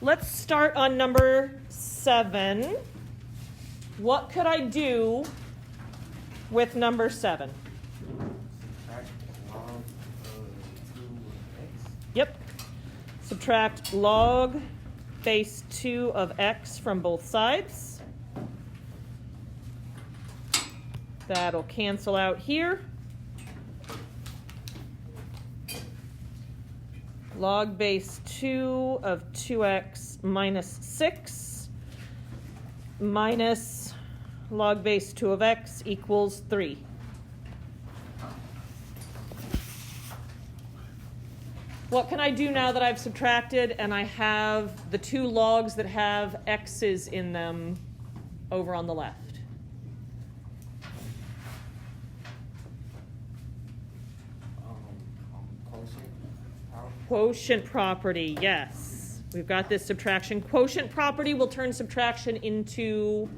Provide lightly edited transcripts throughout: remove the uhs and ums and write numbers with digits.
Let's start on number 7. What could I do with number 7? Subtract log of 2 of x. Yep. Subtract log base 2 of x from both sides. That'll cancel out here. Log base 2 of 2x minus 6 minus log base 2 of x equals 3. What can I do now that I've subtracted and I have the two logs that have x's in them over on the left? Quotient property, yes. We've got this subtraction. Quotient property will turn subtraction into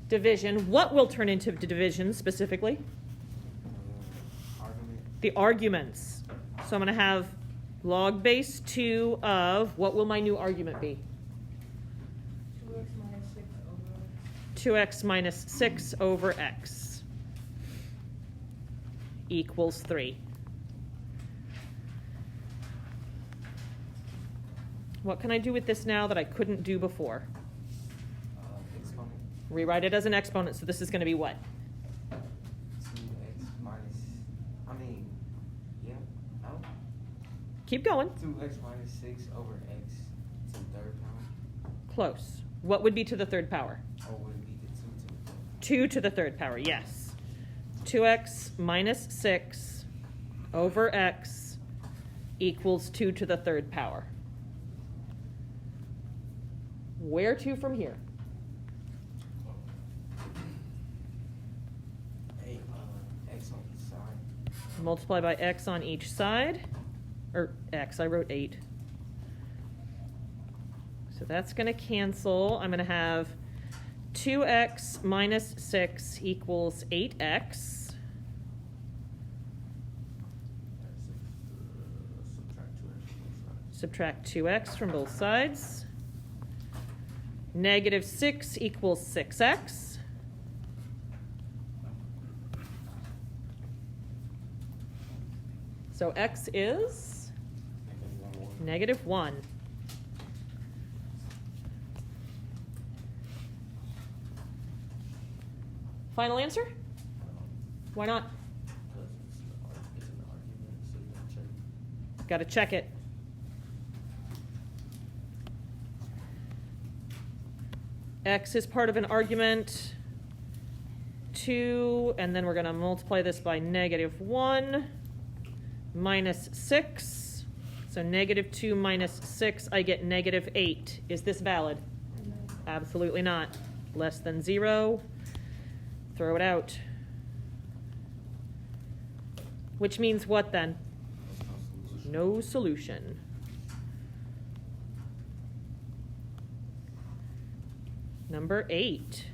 division. What will turn into division specifically? The arguments. So I'm going to have log base 2 of, what will my new argument be? 2x minus 6 over x equals 3. What can I do with this now that I couldn't do before? Exponent. Rewrite it as an exponent, so this is going to be what? 2x minus, no? Keep going. 2x minus 6 over x to the third power. Close. What would be to the third power? Or would it be the 2 to the third? 2 to the third power, yes. 2x minus 6 over x equals 2 to the third power. Where to from here? X on each side. Multiply by x on each side. Or x, I wrote 8. So that's going to cancel. I'm going to have 2x minus 6 equals 8x. Subtract 2x from both sides. Negative 6 equals 6x. So x is negative 1. Final answer? Why not? It's an argument, so you gotta check. Got to check it. X is part of an argument 2, and then we're going to multiply this by negative 1 minus 6. So negative 2 minus 6, I get negative 8. Is this valid? No. Absolutely not. Less than 0. Throw it out. Which means what then? No solution. Number 8.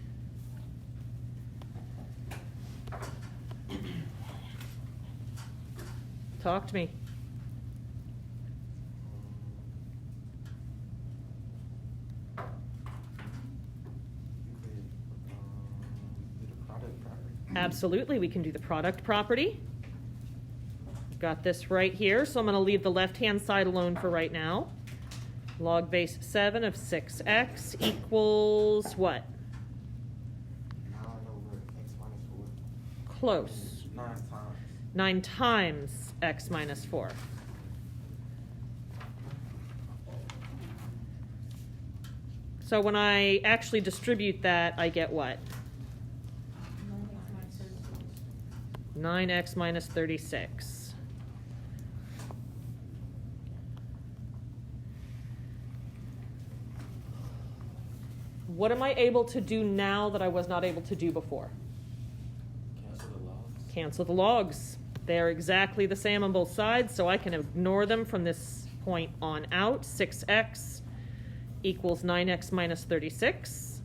Talk to me. Do the product property. Absolutely, we can do the product property. Got this right here, so I'm going to leave the left-hand side alone for right now. Log base 7 of 6x equals what? 9 over x minus 4. Close. 9 times. 9 times x minus 4. So when I actually distribute that, I get what? 9x minus 36. What am I able to do now that I was not able to do before? Cancel the logs. Cancel the logs. They're exactly the same on both sides, so I can ignore them from this point on out. 6x equals 9x minus 36.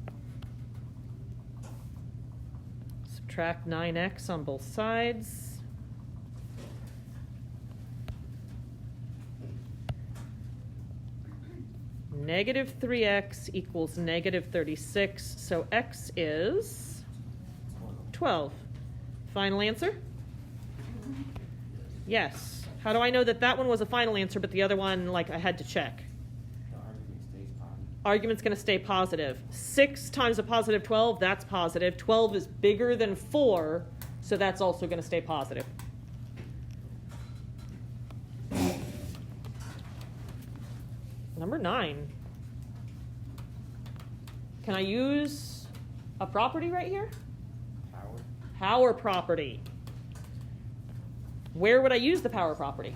Subtract 9x on both sides. Negative 3x equals negative 36, so x is 12. Final answer? Yes. How do I know that that one was a final answer, but the other one, like, I had to check? The argument stays positive. Argument's going to stay positive. 6 times a positive 12, that's positive. 12 is bigger than 4, so that's also going to stay positive. Number 9. Can I use a property right here? Power. Power property. Where would I use the power property?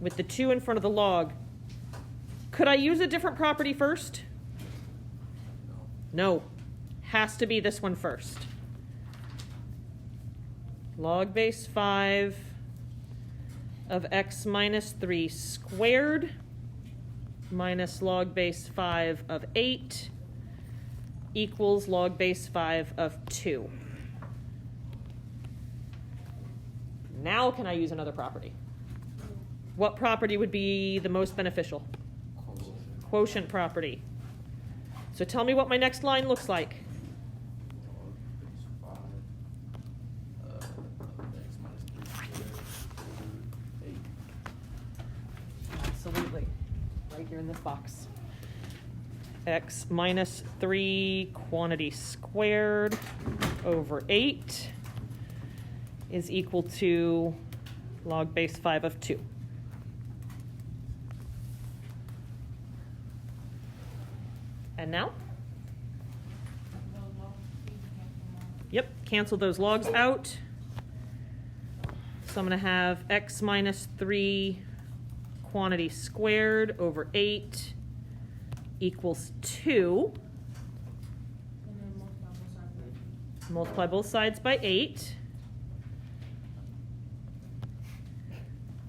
With the 2 in front of the log. Could I use a different property first? No. Has to be this one first. Log base 5 of x minus 3 squared minus log base 5 of 8 equals log base 5 of 2. Now can I use another property? What property would be the most beneficial? Quotient property. So tell me what my next line looks like. Log base 5 of x minus 3 squared over 8. Absolutely. Right here in this box. X minus 3 quantity squared over 8 is equal to log base 5 of 2. And now? Yep, cancel those logs out. So I'm going to have x minus 3 quantity squared over 8 equals 2. Multiply both sides by 8.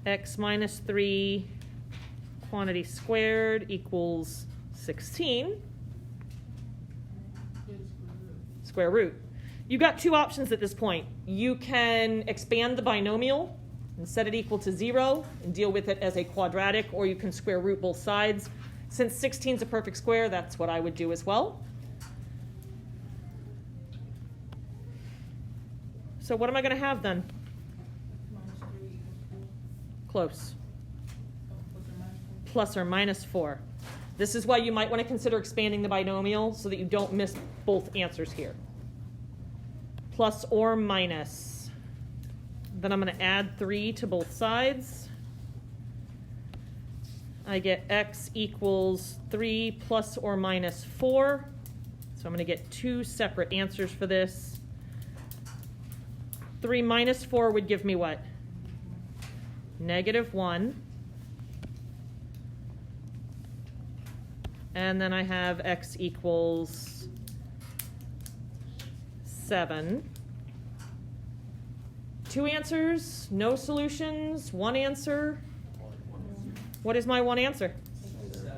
X minus 3 quantity squared equals 16. Square root. You've got two options at this point. You can expand the binomial and set it equal to 0 and deal with it as a quadratic, or you can square root both sides. Since 16 is a perfect square, that's what I would do as well. So what am I going to have then? Close. Plus or minus 4. This is why you might want to consider expanding the binomial so that you don't miss both answers here. Plus or minus. Then I'm going to add 3 to both sides. I get x equals 3 plus or minus 4. So I'm going to get 2 separate answers for this. 3 minus 4 would give me what? -1. And then I have x equals 7. 2 answers, no solutions, 1 answer. What is my 1 answer? 7.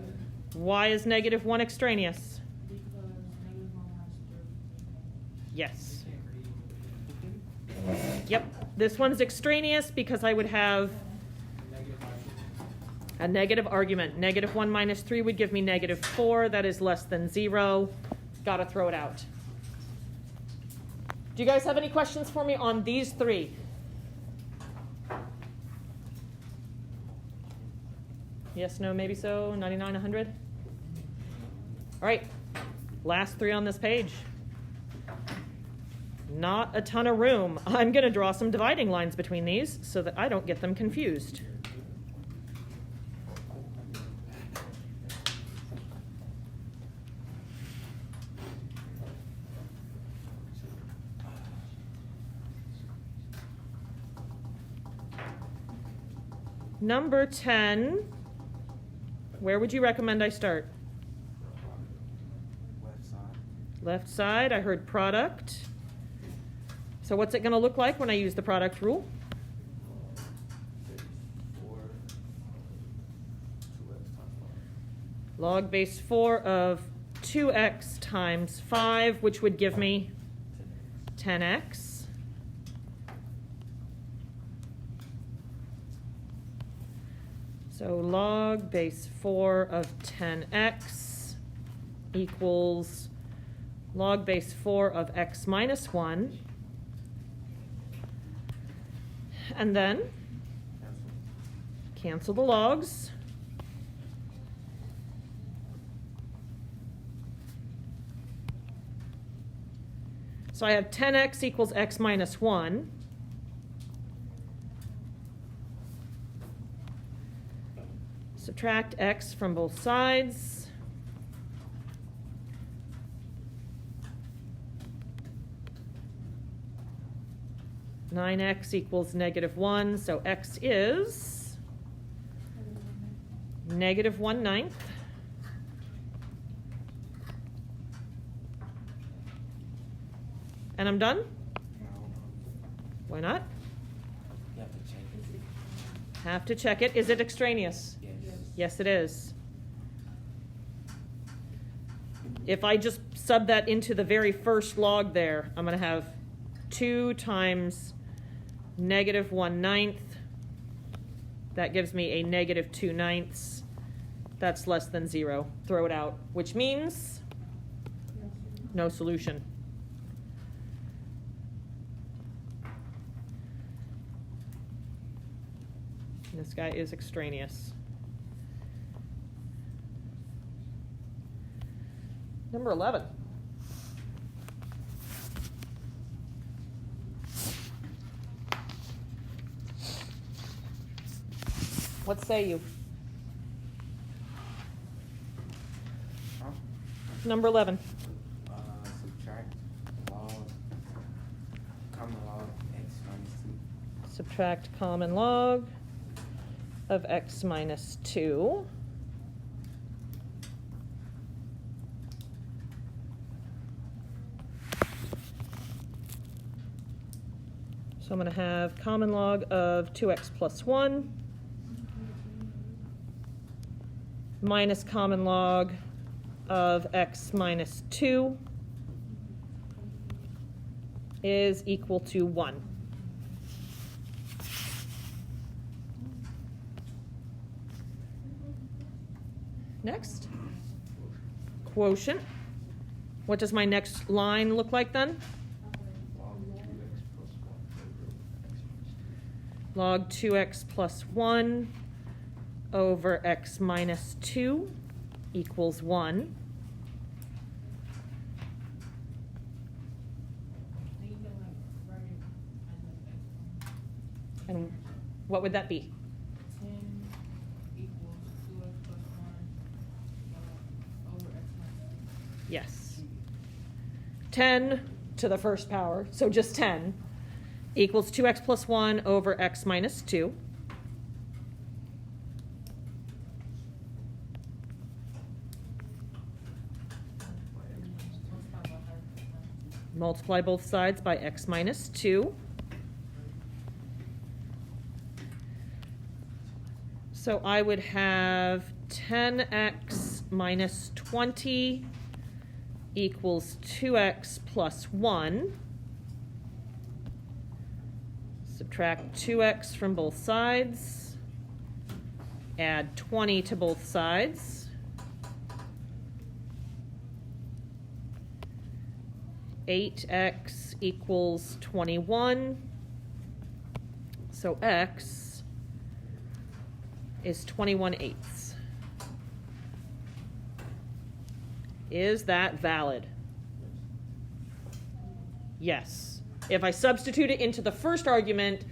Why is -1 extraneous? Yes. Yep, this one's extraneous because I would have a negative argument. -1 minus 3 would give me -4. That is less than 0. Got to throw it out. Do you guys have any questions for me on these 3? Yes, no, maybe so, 99, 100? All right, last 3 on this page. Not a ton of room. I'm going to draw some dividing lines between these so that I don't get them confused. Number 10, where would you recommend I start? Left side. Left side, I heard product. So what's it going to look like when I use the product rule? Base 4 2x times 5. Log base 4 of 2x times 5, which would give me 10x. So log base 4 of 10x equals log base 4 of x minus 1. And then cancel the logs. So I have 10x equals x minus 1. Subtract x from both sides. (9x equals -1), so x is -1/9. And I'm done? Why not? You have to check it. Have to check it. Is it extraneous? Yes. Yes, it is. If I just sub that into the very first log there, I'm going to have 2 times -1/9. That gives me a -2/9. That's less than 0. Throw it out, which means no solution. This guy is extraneous. Number 11. What say you? Huh? Number 11. Subtract log, common log x minus 2. Subtract common log of x minus 2. So I'm going to have common log of 2x plus 1 minus common log of x minus 2 is equal to 1. Next, quotient. What does my next line look like then? Log 2x plus 1 over x minus 2 equals 1. And what would that be? 10 equals 2x plus 1 over x minus 2. Yes. 10 to the first power, so just 10, equals 2x plus 1 over x minus 2. Multiply both sides by x minus 2. So I would have 10x minus 20 equals 2x plus 1. Subtract 2x from both sides. Add 20 to both sides. 8x equals 21. So x is 21/8. Is that valid? Yes. If I substitute it into the first argument,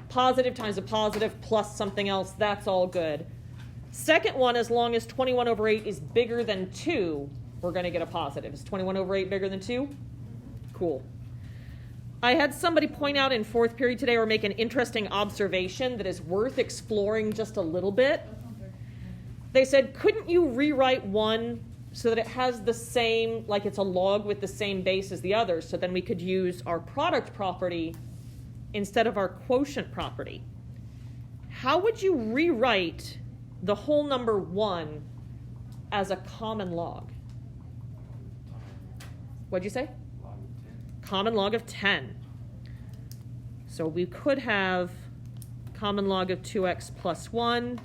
positive times a positive plus something else, that's all good. Second one, as long as 21/8 is bigger than 2, we're going to get a positive. Is 21/8 bigger than 2? Cool. I had somebody point out in fourth period today or make an interesting observation that is worth exploring just a little bit. They said, couldn't you rewrite one so that it has the same, like it's a log with the same base as the others, so then we could use our product property instead of our quotient property? How would you rewrite the whole number 1 as a common log? What'd you say? Log of 10. Common log of 10. So we could have common log of 2x plus 1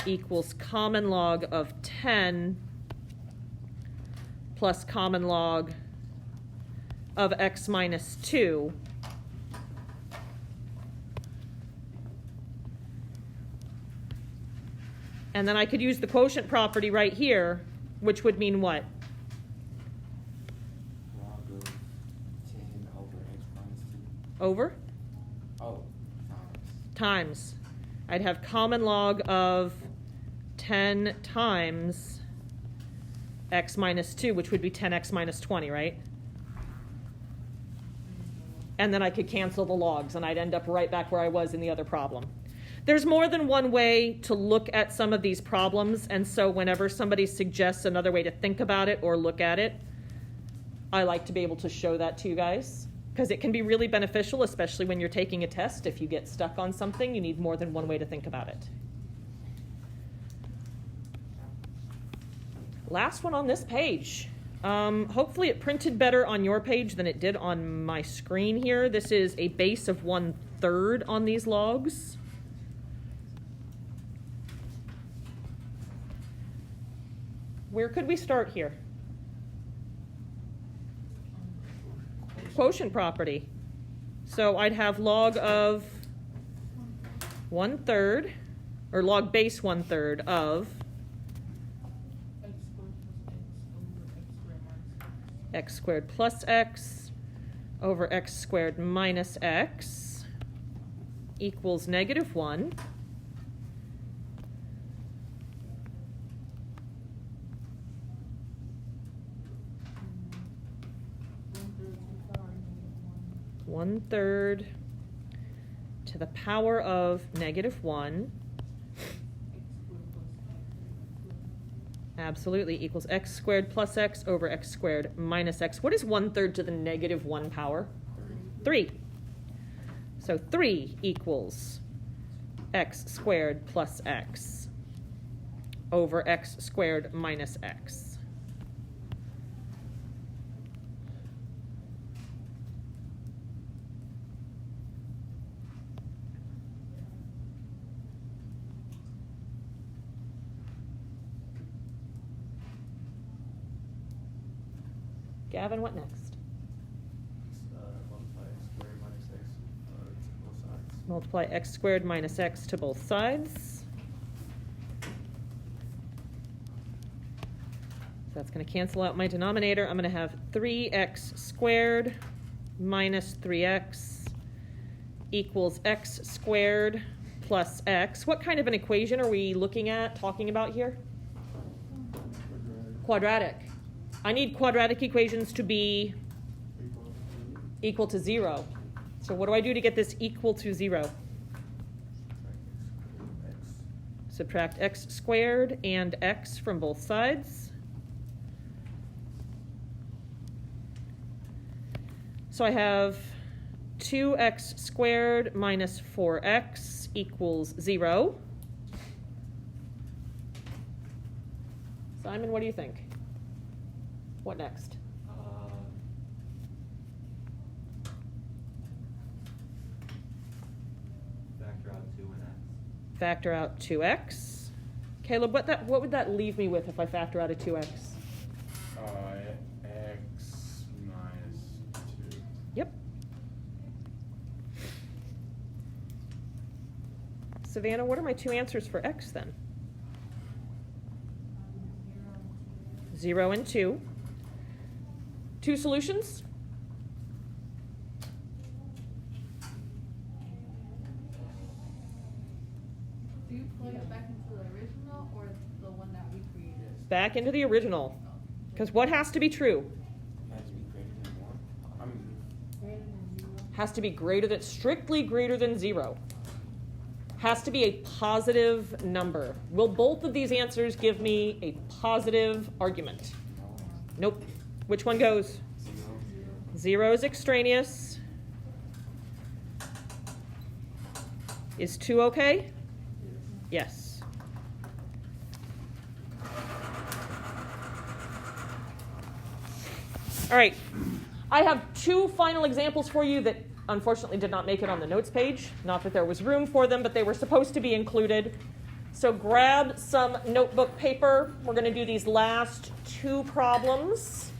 equals common log of 10 plus common log of x minus 2. And then I could use the quotient property right here, which would mean what? Log of 10 over x minus 2. Over? Oh, Times. I'd have common log of 10 times x minus 2, which would be 10x minus 20, right? And then I could cancel the logs, and I'd end up right back where I was in the other problem. There's more than one way to look at some of these problems, and so whenever somebody suggests another way to think about it or look at it, I like to be able to show that to you guys, because it can be really beneficial, especially when you're taking a test. If you get stuck on something, you need more than one way to think about it. Last one on this page. Hopefully it printed better on your page than it did on my screen here. This is a base of 1/3 on these logs. Where could we start here? Quotient property. So I'd have log of 1/3, or log base 1/3 of x squared plus x over x squared minus x. x squared plus x over x equals -1. One third to the power of -1. Absolutely, equals x squared plus x over x squared minus x. What is 1/3 to the -1 power? 3. So 3 equals x squared plus x over x squared minus x. Gavin, what next? Multiply x squared minus x to both sides. Multiply x squared minus x to both sides. So that's going to cancel out my denominator. I'm going to have 3x squared minus 3x equals x squared plus x. What kind of an equation are we looking at, talking about here? Quadratic. I need quadratic equations to be equal to 0. So what do I do to get this equal to 0? Subtract x squared and x from both sides. So I have 2x squared minus 4x equals 0. Simon, what do you think? What next? Factor out 2 and x. Factor out 2x. Caleb, what would that leave me with if I factor out a 2x? X minus 2. Yep. Savannah, what are my two answers for x then? 0 and 2. Two solutions? Do you plug it back into the original or the one that we created? Back into the original. Because what has to be true? Has to be greater than 1. I mean, Greater than 0. Has to be strictly greater than 0. Has to be a positive number. Will both of these answers give me a positive argument? no. Nope. Which one goes? 0. 0 is extraneous. Is 2 okay? Yes. All right. I have two final examples for you that unfortunately did not make it on the notes page. Not that there was room for them, but they were supposed to be included. So grab some notebook paper. We're going to do these last two problems.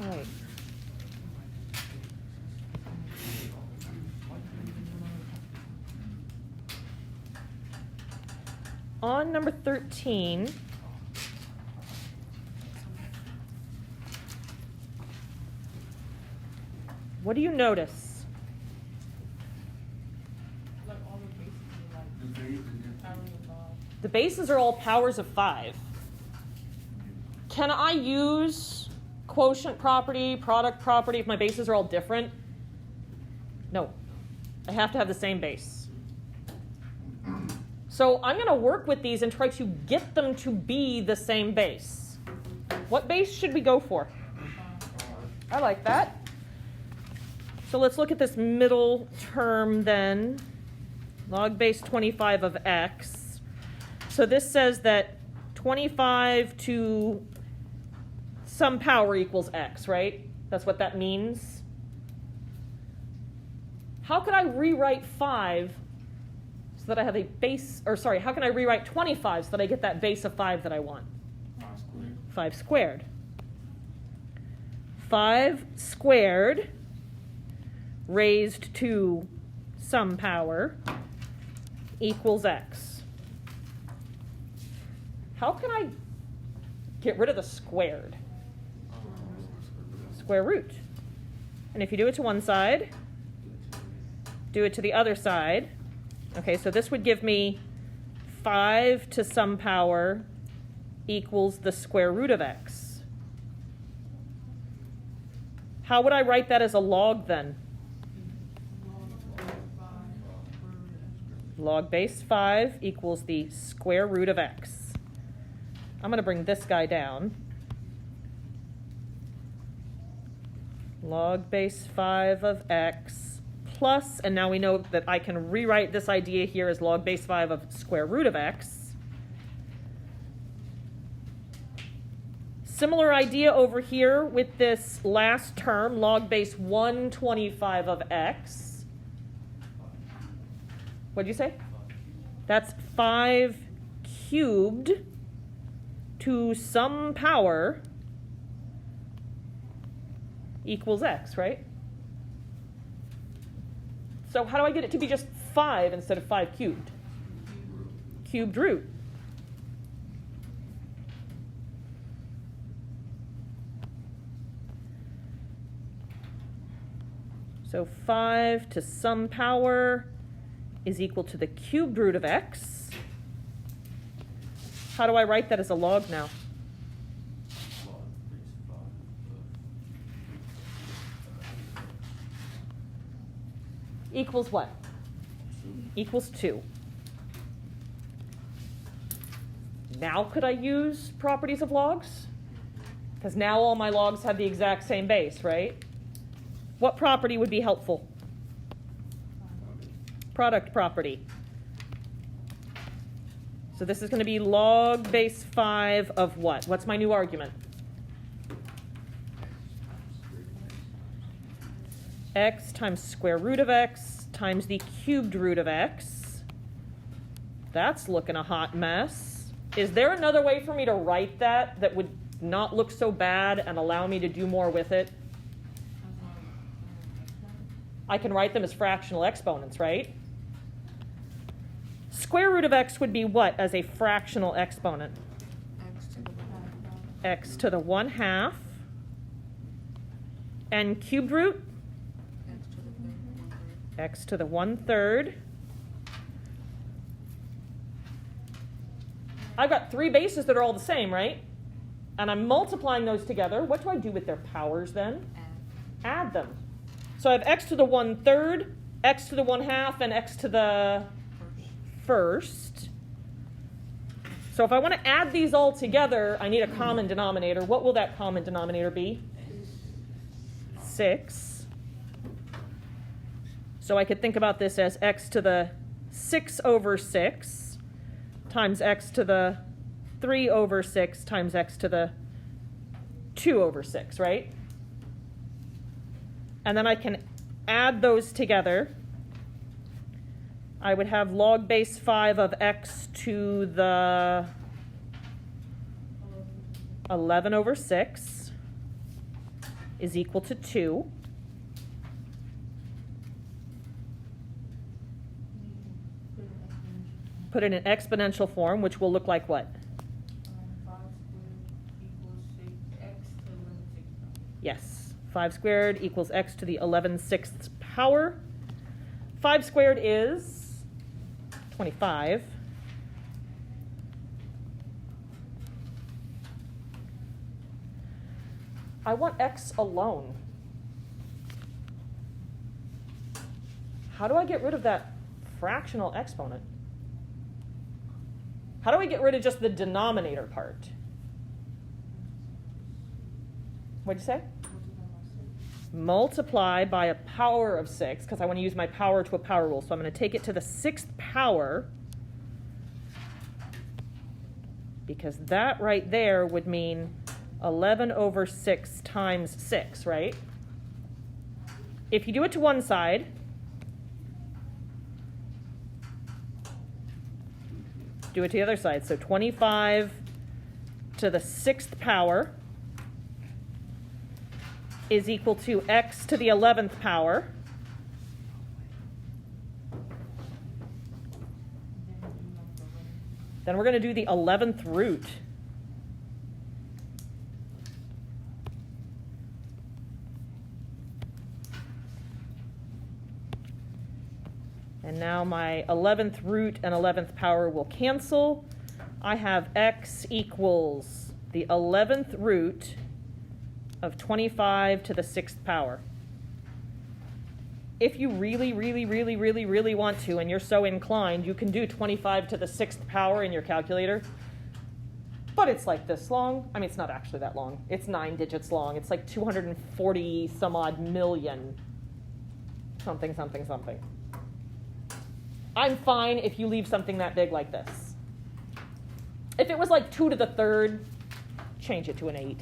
All right. On number 13, what do you notice? Like all the bases are like powers above. The bases are all powers of 5. Can I use quotient property, product property if my bases are all different? No. I have to have the same base. So I'm going to work with these and try to get them to be the same base. What base should we go for? I like that. So let's look at this middle term then. Log base 25 of x. So this says that 25 to some power equals x, right? That's what that means. How could I rewrite 5 so that I have a base, or sorry, how can I rewrite 25 so that I get that base of 5 that I want? 5 squared. 5 squared raised to some power equals x. How can I get rid of the squared? Square root. And if you do it to one side, do it to the other side. Okay, so this would give me 5 to some power equals the square root of x. How would I write that as a log then? Log base 5 equals the square root of x. I'm going to bring this guy down. Log base 5 of x plus, and now we know that I can rewrite this idea here as log base 5 of square root of x. Similar idea over here with this last term, log base 125 of x. What did you say? That's 5 cubed to some power equals x, right? So how do I get it to be just 5 instead of 5 cubed? Cubed root. So 5 to some power is equal to the cubed root of x. How do I write that as a log now? Equals what? Equals 2. Now could I use properties of logs? Because now all my logs have the exact same base, right? What property would be helpful? Product property. So this is going to be log base 5 of what? What's my new argument? X times square root of x times the cubed root of x. That's looking a hot mess. Is there another way for me to write that would not look so bad and allow me to do more with it? I can write them as fractional exponents, right? Square root of x would be what as a fractional exponent? X to the 1/2. And cubed root? x to the 1/3. I've got three bases that are all the same, right? And I'm multiplying those together. What do I do with their powers then? Add them. So I have x to the 1/3, x to the 1/2, and x to the first. So if I want to add these all together, I need a common denominator. What will that common denominator be? 6. So I could think about this as x to the 6/6 times x to the 3/6 times x to the 2/6, right? And then I can add those together. I would have log base 5 of x to the 11/6 is equal to 2. Put it in exponential form, which will look like what? 5 squared equals 6x to 11/6. Yes, 5 squared equals x to the 11/6 power. 5 squared is 25. I want x alone. How do I get rid of that fractional exponent? How do I get rid of just the denominator part? What'd you say? Multiply by a power of 6, because I want to use my power to a power rule. So I'm going to take it to the 6th power, because that right there would mean 11/6 times 6, right? If you do it to one side, do it to the other side. So 25 to the 6th power is equal to x to the 11th power. Then we're going to do the 11th root. And now my 11th root and 11th power will cancel. I have x equals the 11th root of 25 to the 6th power. If you really, really, really, really, really want to, and you're so inclined, you can do 25 to the 6th power in your calculator. But it's like this long. I mean, it's not actually that long. It's 9 digits long. It's like 240 some odd million something, something, something. I'm fine if you leave something that big like this. If it was like 2 to the 3rd, change it to an 8.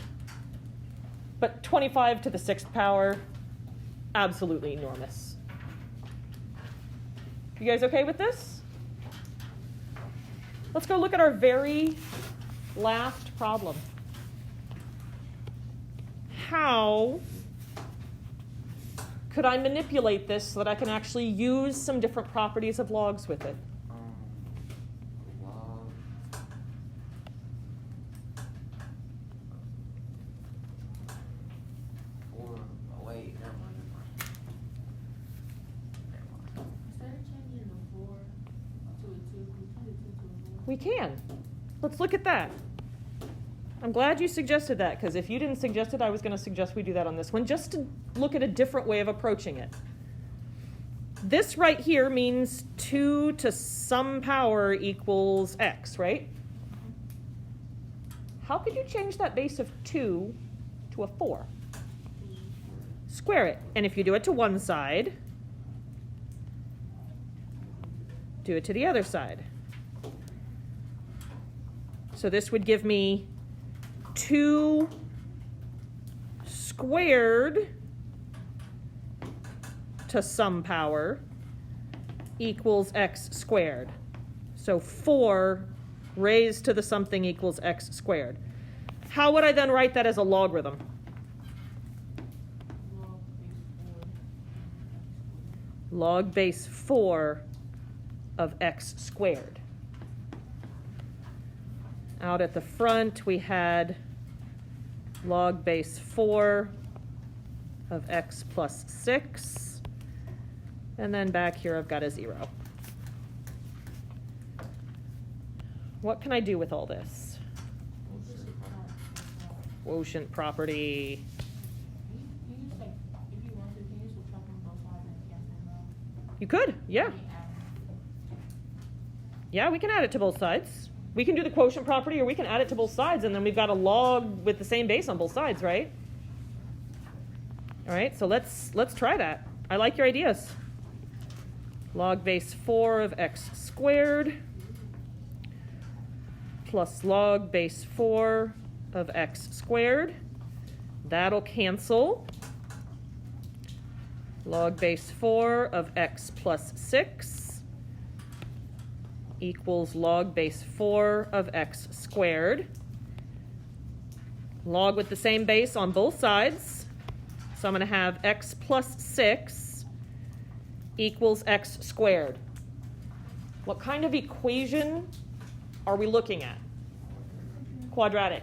But 25 to the 6th power, absolutely enormous. You guys okay with this? Let's go look at our very last problem. How could I manipulate this so that I can actually use some different properties of logs with it? Log. Or, oh wait, never mind. Instead of changing the 4 to a 2, we change it to a 4. We can. Let's look at that. I'm glad you suggested that, because if you didn't suggest it, I was going to suggest we do that on this one, just to look at a different way of approaching it. This right here means 2 to some power equals x, right? How could you change that base of 2 to a 4? Square it. And if you do it to one side, do it to the other side. So this would give me 2 squared to some power equals x squared. So 4 raised to the something equals x squared. How would I then write that as a logarithm? Log base 4 of x squared. Out at the front, we had log base 4 of x plus 6. And then back here I've got a 0. What can I do with all this? Quotient property. You use like, if you want to, can you subtract on both sides and cancel them out? You could, yeah. Can you add them? Yeah, we can add it to both sides. We can do the quotient property, or we can add it to both sides, and then we've got a log with the same base on both sides, right? All right, so let's try that. I like your ideas. Log base 4 of x squared plus log base 4 of x squared. That'll cancel. Log base 4 of x plus 6 equals log base 4 of x squared. Log with the same base on both sides. So I'm going to have x plus 6 equals x squared. What kind of equation are we looking at? Quadratic.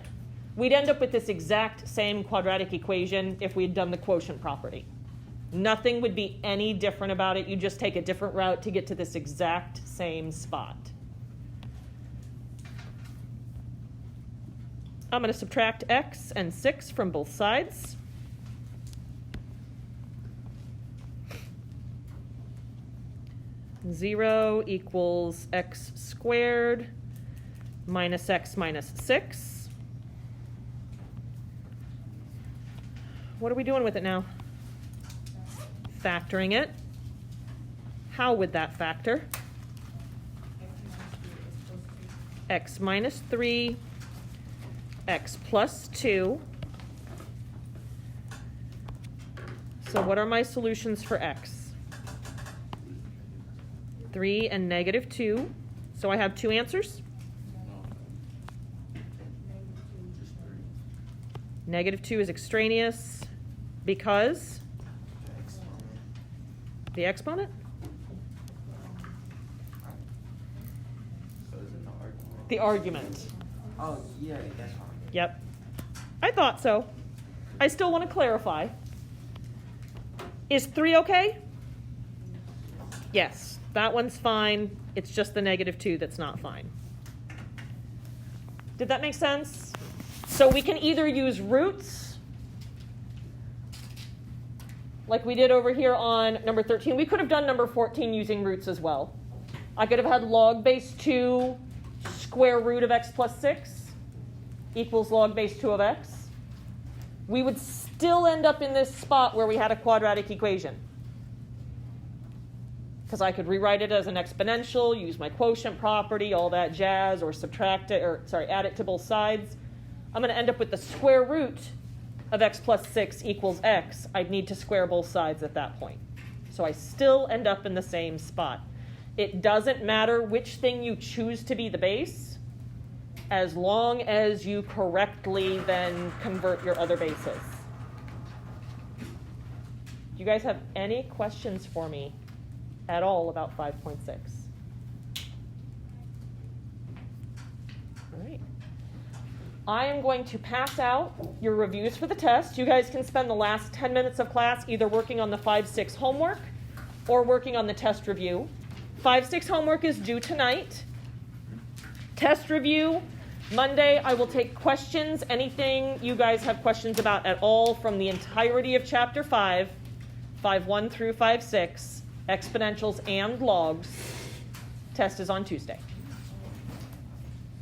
We'd end up with this exact same quadratic equation if we had done the quotient property. Nothing would be any different about it. You just take a different route to get to this exact same spot. I'm going to subtract x and 6 from both sides. Zero equals x squared minus x minus 6. What are we doing with it now? Factoring it. How would that factor? X minus 3, x plus 2. So what are my solutions for x? 3 and negative 2. So I have two answers. Just 3. Negative 2 is extraneous because the exponent? So is it the argument? The argument. Oh, yeah, that's fine. Yep. I thought so. I still want to clarify. Is 3 okay? Yes, that one's fine. It's just the negative 2 that's not fine. Did that make sense? So we can either use roots, like we did over here on number 13. We could have done number 14 using roots as well. I could have had log base 2 square root of x plus 6 equals log base 2 of x. We would still end up in this spot where we had a quadratic equation. Because I could rewrite it as an exponential, use my quotient property, all that jazz, or subtract it, or sorry, add it to both sides. I'm going to end up with the square root of x plus 6 equals x. I'd need to square both sides at that point. So I still end up in the same spot. It doesn't matter which thing you choose to be the base, as long as you correctly then convert your other bases. Do you guys have any questions for me at all about 5.6? All right. I am going to pass out your reviews for the test. You guys can spend the last 10 minutes of class either working on the 5-6 homework or working on the test review. 5-6 homework is due tonight. Test review, Monday, I will take questions, anything you guys have questions about at all from the entirety of Chapter 5, 5.1 through 5.6, exponentials and logs. Test is on Tuesday.